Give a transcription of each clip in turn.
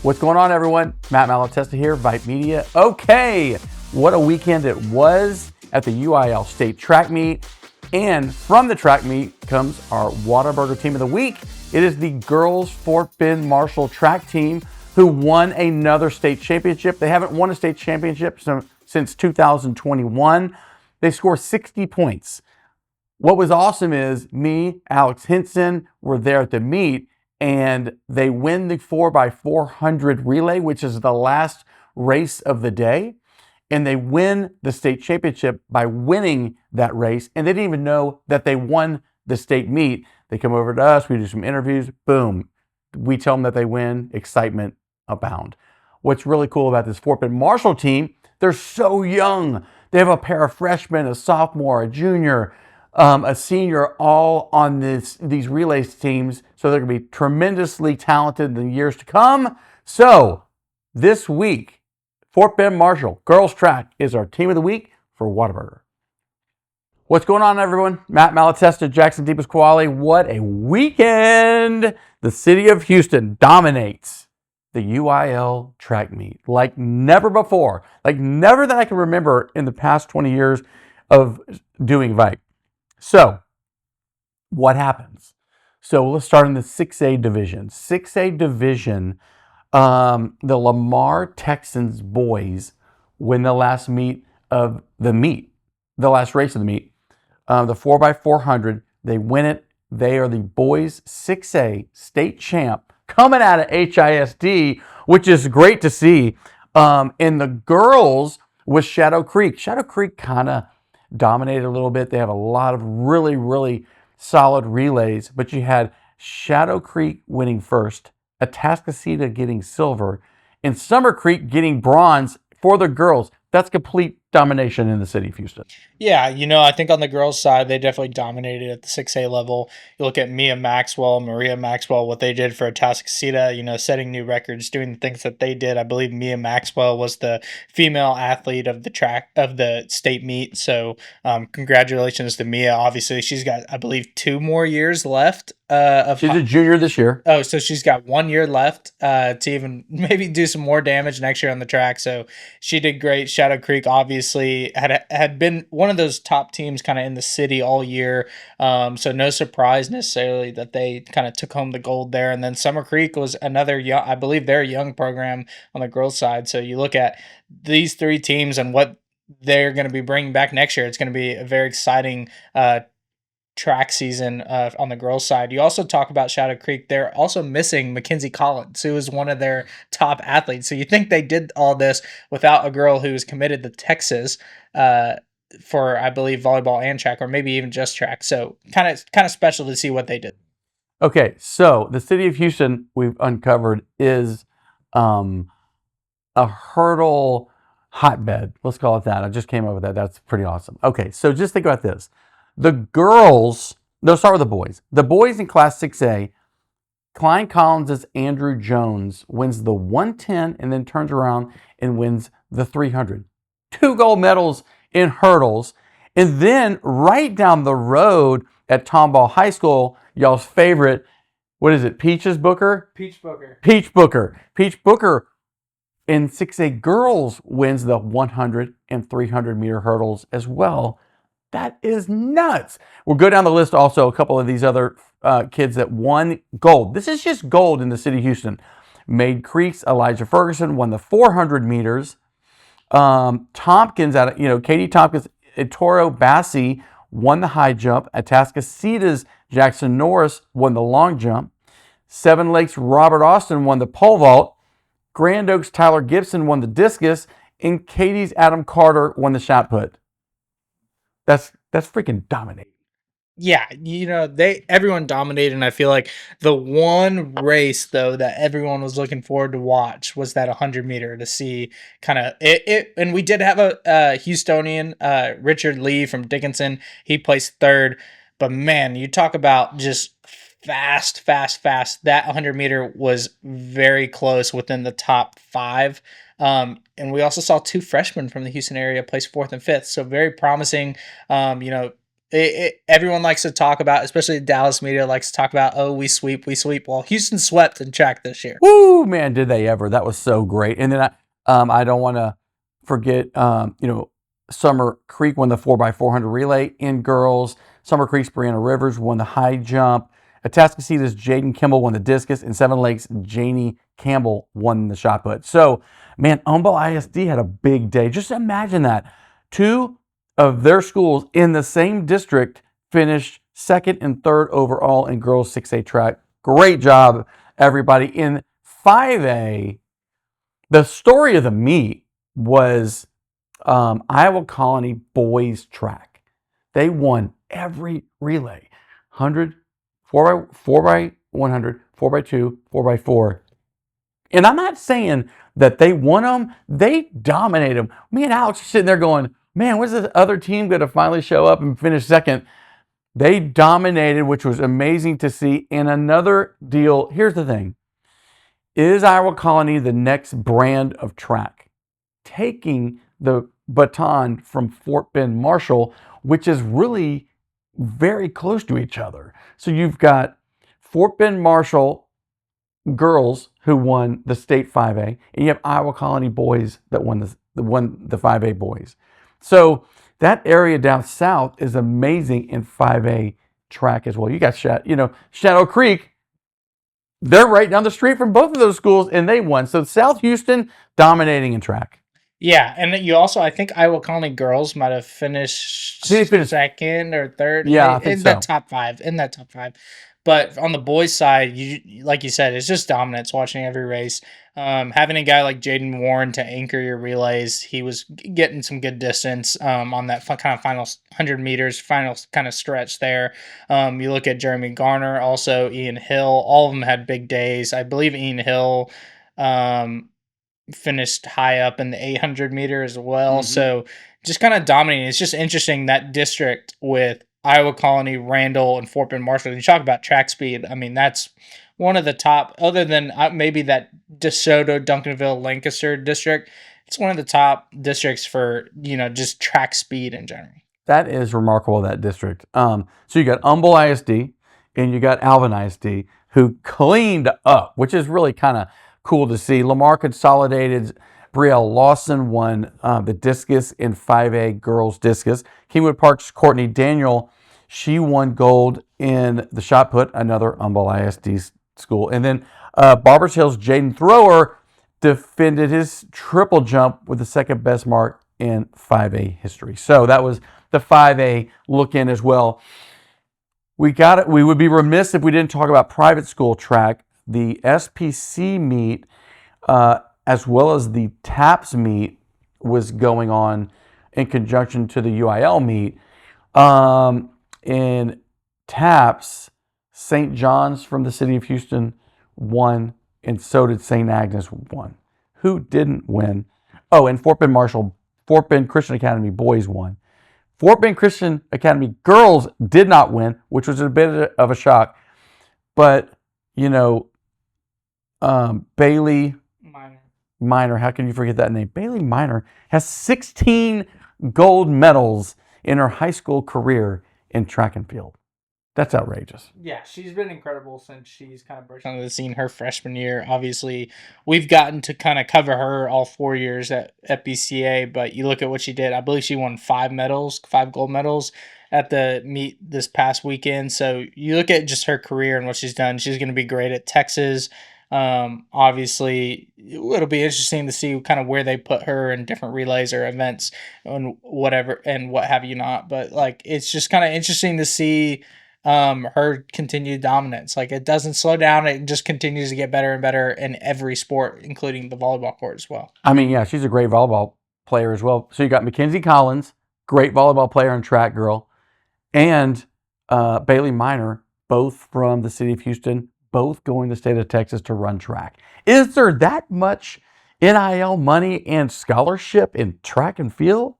What's going on, everyone? Matt Malatesta here, VYPE Media. Okay, what a weekend it was at the UIL State Track Meet. And from the track meet comes our Whataburger Team of the Week. It is the girls Fort Bend Marshall track team who won another state championship. They haven't won a state championship since 2021. They scored 60 points. What was awesome is me, Alex Hinson, were there at the meet, and they win the 4x400 relay, which is the last race of the day. And they win the state championship by winning that race. And they didn't even know that they won the state meet. They come over to us, we do some interviews, boom. We tell them that they win, excitement abound. What's really cool about this Fort Bend Marshall team, they're so young. They have a pair of freshmen, a sophomore, a junior, a senior, all on these relays teams. So they're going to be tremendously talented in the years to come. So this week, Fort Bend Marshall girls track is our team of the week for Whataburger. What's going on, everyone? Matt Malatesta, Jackson DePasquale. What a weekend! The city of Houston dominates the UIL track meet like never before, like never that I can remember in the past 20 years of doing VYPE. So, what happens? So, let's start in the 6A division. 6A division, the Lamar Texans boys win the last meet of the meet, the last race of the meet, the 4x400. They win it. They are the boys 6A state champ coming out of HISD, which is great to see. And the girls was Shadow Creek. Shadow Creek kind of dominated a little bit. They have a lot of really, really solid relays, but you had Shadow Creek winning first, Atascocita getting silver, and Summer Creek getting bronze for the girls. That's complete domination in the city of Houston. Yeah, I think on the girls' side, they definitely dominated at the 6A level. You look at Mia Maxwell, Maria Maxwell, what they did for Atascocita, setting new records, doing the things that they did. I believe Mia Maxwell was the female athlete of the state meet. So congratulations to Mia. Obviously, she's got, I believe, 2 more years left. She's a junior this year. Oh, so she's got 1 year left to even maybe do some more damage next year on the track. So she did great. Shadow Creek obviously had been one of those top teams kind of in the city all year. So no surprise necessarily that they kind of took home the gold there. And then Summer Creek was another young, I believe they're a young program on the girls' side. So you look at these 3 teams and what they're going to be bringing back next year. It's going to be a very exciting track season on the girls' side. You also talk about Shadow Creek. They're also missing Mackenzie Collins, who is one of their top athletes. So you think they did all this without a girl who was committed to Texas for, I believe, volleyball and track, or maybe even just track. So kind of special to see what they did. Okay, so the city of Houston we've uncovered is a hurdle hotbed. Let's call it that. I just came up with that. That's pretty awesome. Okay, so just think about this. The girls, they'll start with the boys. The boys in Class 6A, Klein Collins' Andrew Jones wins the 110 and then turns around and wins the 300. 2 gold medals in hurdles. And then right down the road at Tomball High School, y'all's favorite, what is it, Peaches Booker? Peach Booker. Peach Booker. Peach Booker in 6A girls wins the 100 and 300 meter hurdles as well. That is nuts. We'll go down the list also, a couple of these other kids that won gold. This is just gold in the city of Houston. Maid Creek's Elijah Ferguson won the 400 meters. Tompkins, Katie Tompkins, Ettore Bassi won the high jump. Atascocita's Jackson Norris won the long jump. Seven Lakes Robert Austin won the pole vault. Grand Oaks Tyler Gibson won the discus. And Katie's Adam Carter won the shot put. That's freaking dominating. Yeah, everyone dominated, and I feel like the one race though that everyone was looking forward to watch was that 100 meter to see kind of it. And we did have a Houstonian, Richard Lee from Dickinson. He placed 3rd, but man, you talk about just fast. That 100 meter was very close within the top 5. And we also saw 2 freshmen from the Houston area place 4th and 5th. So very promising, Everyone likes to talk about, especially the Dallas media likes to talk about, oh, we sweep, we sweep. Well, Houston swept in track this year. Woo, man, did they ever? That was so great. And then I don't want to forget, Summer Creek won the 4x400 relay in girls. Summer Creek's Brianna Rivers won the high jump. Atascocita's Jaden Kimball won the discus, and Seven Lakes' Janie Campbell won the shot put. So, man, Humboldt ISD had a big day. Just imagine that. Two of their schools in the same district finished second and third overall in girls 6A track. Great job, everybody. In 5A, the story of the meet was Iowa Colony boys track. They won every relay 100, 4x100, 4x2, 4x4. And I'm not saying that they won them, they dominated them. Me and Alex are sitting there going, man, when's this other team going to finally show up and finish second? They dominated, which was amazing to see. And another deal, here's the thing. Is Iowa Colony the next brand of track? Taking the baton from Fort Bend Marshall, which is really very close to each other. So you've got Fort Bend Marshall girls who won the state 5A, and you have Iowa Colony boys that won the 5A boys. So that area down south is amazing in 5A track as well. You got Shadow Creek. They're right down the street from both of those schools, and they won. So South Houston dominating in track. Yeah, and you also, I think Iowa Colony girls might have finished second or third. Yeah, I think in that top five. In that top five, but on the boys' side, like you said, it's just dominance. Watching every race, having a guy like Jaden Warren to anchor your relays, he was getting some good distance on that kind of final 100 meters, final kind of stretch there. You look at Jeremy Garner, also Ian Hill. All of them had big days. I believe Ian Hill. Finished high up in the 800 meter as well. Mm-hmm. So just kind of dominating. It's just interesting that district with Iowa Colony, Randall, and Fort Bend Marshall. You talk about track speed. I mean, that's one of the top, other than maybe that DeSoto, Duncanville, Lancaster district. It's one of the top districts for, just track speed in general. That is remarkable, that district. So you got Humboldt ISD and you got Alvin ISD who cleaned up, which is really kind of cool to see. Lamar Consolidated, Brielle Lawson won the discus in 5A girls discus. Kingwood Park's Courtney Daniel, she won gold in the shot put, another Humboldt ISD school. And then Barbers Hill's Jaden Thrower defended his triple jump with the second best mark in 5A history. So that was the 5A look in as well. We would be remiss if we didn't talk about private school track. The SPC meet, as well as the TAPS meet, was going on in conjunction to the UIL meet. In TAPS, St. John's from the city of Houston won, and so did St. Agnes won. Who didn't win? Oh, and Fort Bend Christian Academy boys won. Fort Bend Christian Academy girls did not win, which was a bit of a shock. But, Bailey Minor, how can you forget that name? Bailey Minor has 16 gold medals in her high school career in track and field. That's outrageous. Yeah, she's been incredible since she's kind of burst onto the scene her freshman year. Obviously, we've gotten to kind of cover her all 4 years at BCA, but you look at what she did. I believe she won 5 gold medals at the meet this past weekend. So you look at just her career and what she's done. She's going to be great at Texas. Obviously, it'll be interesting to see kind of where they put her in different relays or events and whatever and what have you not. But it's just kind of interesting to see her continued dominance. It doesn't slow down. It just continues to get better and better in every sport, including the volleyball court as well. I mean, yeah, she's a great volleyball player as well. So you got Mackenzie Collins, great volleyball player and track girl, and Bailey Minor, both from the city of Houston, both going to the state of Texas to run track. Is there that much NIL money and scholarship in track and field?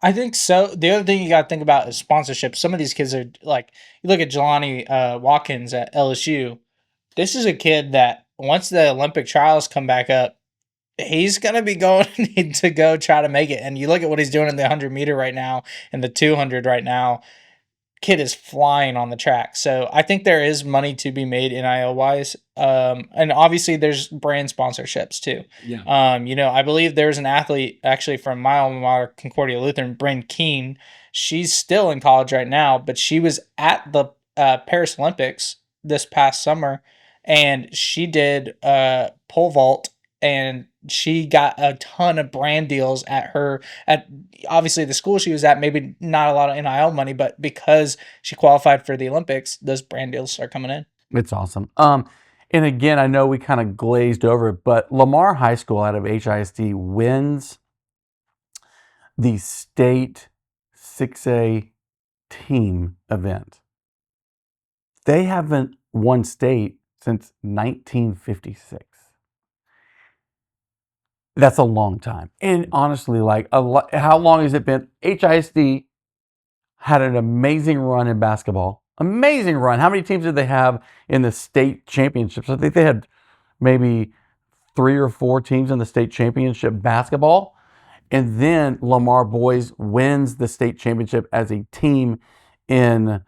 I think so. The other thing you got to think about is sponsorship. Some of these kids are you look at Jelani Watkins at LSU. This is a kid that once the Olympic trials come back up, he's going to be going to go try to make it. And you look at what he's doing in the 100 meter right now and the 200 right now. kid is flying on the track. So I think there is money to be made NIL wise. And obviously there's brand sponsorships too. Yeah. I believe there's an athlete actually from my alma mater, Concordia Lutheran, Bryn Keene. She's still in college right now, but she was at the Paris Olympics this past summer, and she did pole vault, and she got a ton of brand deals at obviously the school she was at. Maybe not a lot of NIL money, but because she qualified for the Olympics, those brand deals are coming in. It's awesome. And again, I know we kind of glazed over it, but Lamar High School out of HISD wins the state 6A team event. They haven't won state since 1956. That's a long time. And honestly, like how long has it been? HISD had an amazing run in basketball. Amazing run. How many teams did they have in the state championships? I think they had maybe 3 or 4 teams in the state championship basketball. And then Lamar Boys wins the state championship as a team in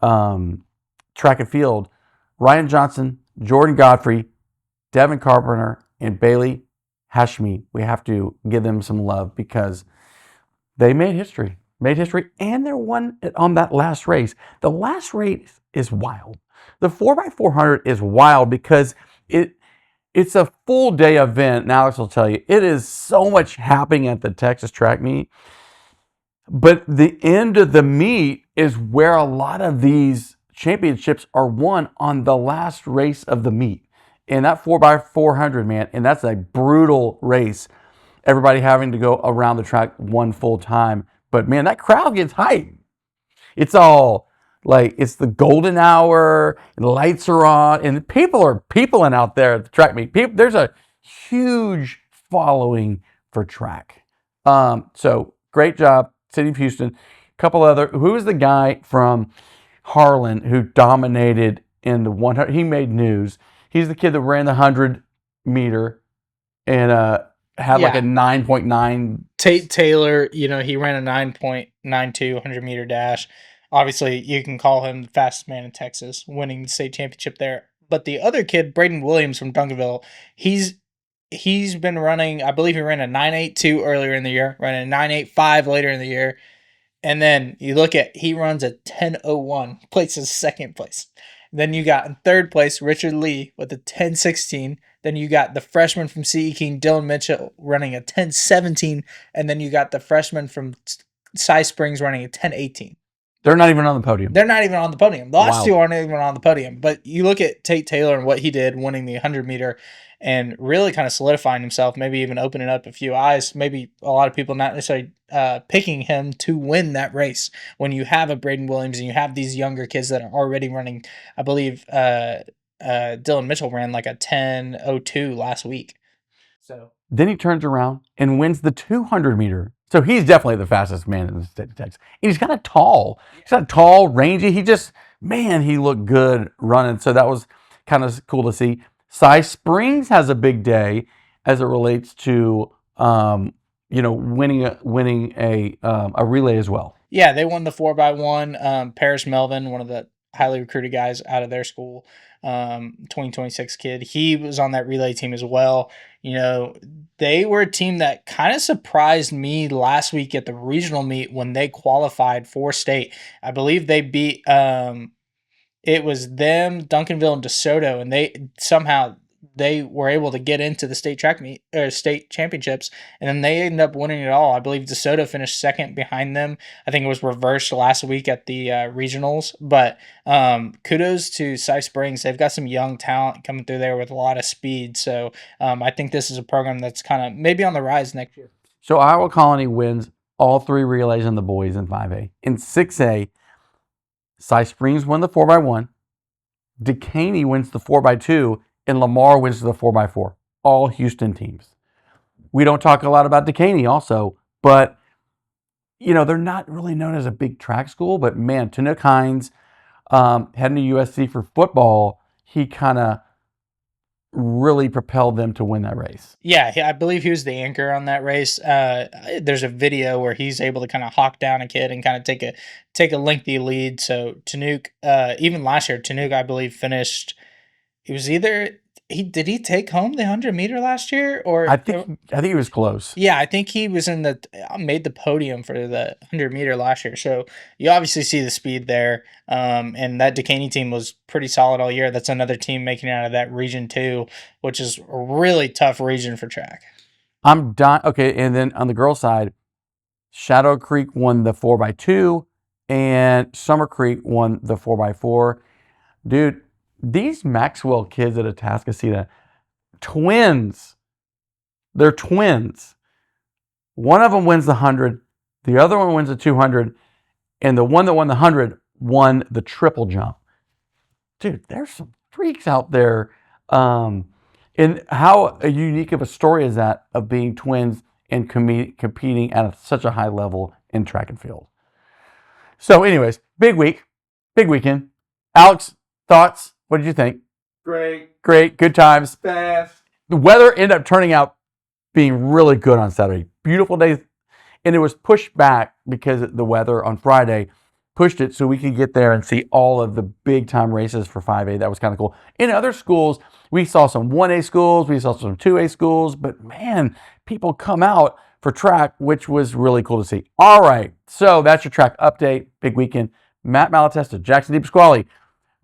track and field. Ryan Johnson, Jordan Godfrey, Devin Carpenter, and Bailey Hashmi. We have to give them some love because they made history. And they won on that last race. The last race is wild. The 4x400 is wild because it's a full day event. And Alex will tell you, it is so much happening at the Texas track meet. But the end of the meet is where a lot of these championships are won on the last race of the meet. And that 4x400, man, and that's a brutal race. Everybody having to go around the track one full time. But man, that crowd gets hyped. It's all like, it's the golden hour, and the lights are on, and people are peopling out there at the track meet. There's a huge following for track. So great job, City of Houston. Couple other, who was the guy from Harlan who dominated in the 100? He made news. He's the kid that ran the 100 meter and had like a 9.9. Tate Taylor, he ran a 9.92 100 meter dash. Obviously, you can call him the fastest man in Texas, winning the state championship there. But the other kid, Braden Williams from Duncanville, he's been running, I believe he ran a 9.82 earlier in the year, ran a 9.85 later in the year. And then you look at, he runs a 10.01, places second place. Then you got in third place, Richard Lee with a 10.16. Then you got the freshman from CE King, Dylan Mitchell, running a 10.17. And then you got the freshman from Cy Springs running a 10.18. They're not even on the podium. They're not even on the podium. The last two aren't even on the podium. But you look at Tate Taylor and what he did, winning the 100 meter and really kind of solidifying himself, maybe even opening up a few eyes. Maybe a lot of people not necessarily picking him to win that race. When you have a Braden Williams and you have these younger kids that are already running, I believe Dylan Mitchell ran like a 10.02 last week. So then he turns around and wins the 200 meter. So he's definitely the fastest man in the state of Texas. And he's kind of tall. He's not tall, rangy. He looked good running. So that was kind of cool to see. Cy Springs has a big day as it relates to winning a relay as well. Yeah, they won the 4x1. Paris Melvin, one of the highly recruited guys out of their school, 2026 kid, he was on that relay team as well. They were a team that kind of surprised me last week at the regional meet when they qualified for state. I believe they beat it was them, Duncanville, and DeSoto, and they were able to get into the state track meet or state championships, and then they ended up winning it all. I believe DeSoto finished second behind them. I think it was reversed last week at the regionals, but kudos to Cy Springs. They've got some young talent coming through there with a lot of speed. So I think this is a program that's kind of maybe on the rise next year. So Iowa Colony wins all 3 relays in the boys in 5A. In 6A, Cy Springs won the 4x1, Decaney wins the 4x2, and Lamar wins the 4x4. All Houston teams. We don't talk a lot about Decaney also, but they're not really known as a big track school. But man, Tanook Hines heading to USC for football, he kind of really propelled them to win that race. Yeah, I believe he was the anchor on that race. There's a video where he's able to kind of hawk down a kid and kind of take a lengthy lead. So Tanuk, even last year, Tanuk, I believe, finished. It was either did he take home the 100-meter last year, or I think he was close. yeah, I think he was made the podium for the 100-meter last year. So you obviously see the speed there. And that Dekaney team was pretty solid all year. That's another team making it out of that region 2, which is a really tough region for track. I'm done. Okay, and then on the girls' side, Shadow Creek won the 4x2, and Summer Creek won the 4x4. Dude, these Maxwell kids at Atascocita, twins. They're twins. One of them wins the 100, the other one wins the 200, and the one that won the 100 won the triple jump. Dude, there's some freaks out there. And how unique of a story is that of being twins and competing at such a high level in track and field? So anyways, big week, big weekend. Alex, thoughts? What did you think? Great. Good times. Fast. The weather ended up turning out being really good on Saturday. Beautiful day. And it was pushed back because the weather on Friday pushed it so we could get there and see all of the big time races for 5A. That was kind of cool. In other schools, we saw some 1A schools, we saw some 2A schools, but man, people come out for track, which was really cool to see. All right, so that's your track update. Big weekend. Matt Malatesta, Jackson DePasquale.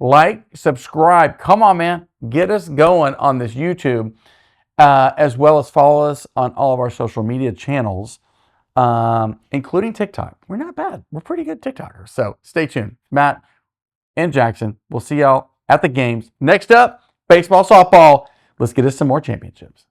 Like, subscribe. Come on, man. Get us going on this YouTube, as well as follow us on all of our social media channels, including TikTok. We're not bad. We're pretty good TikTokers. So stay tuned. Matt and Jackson, we'll see y'all at the games. Next up, baseball, softball. Let's get us some more championships.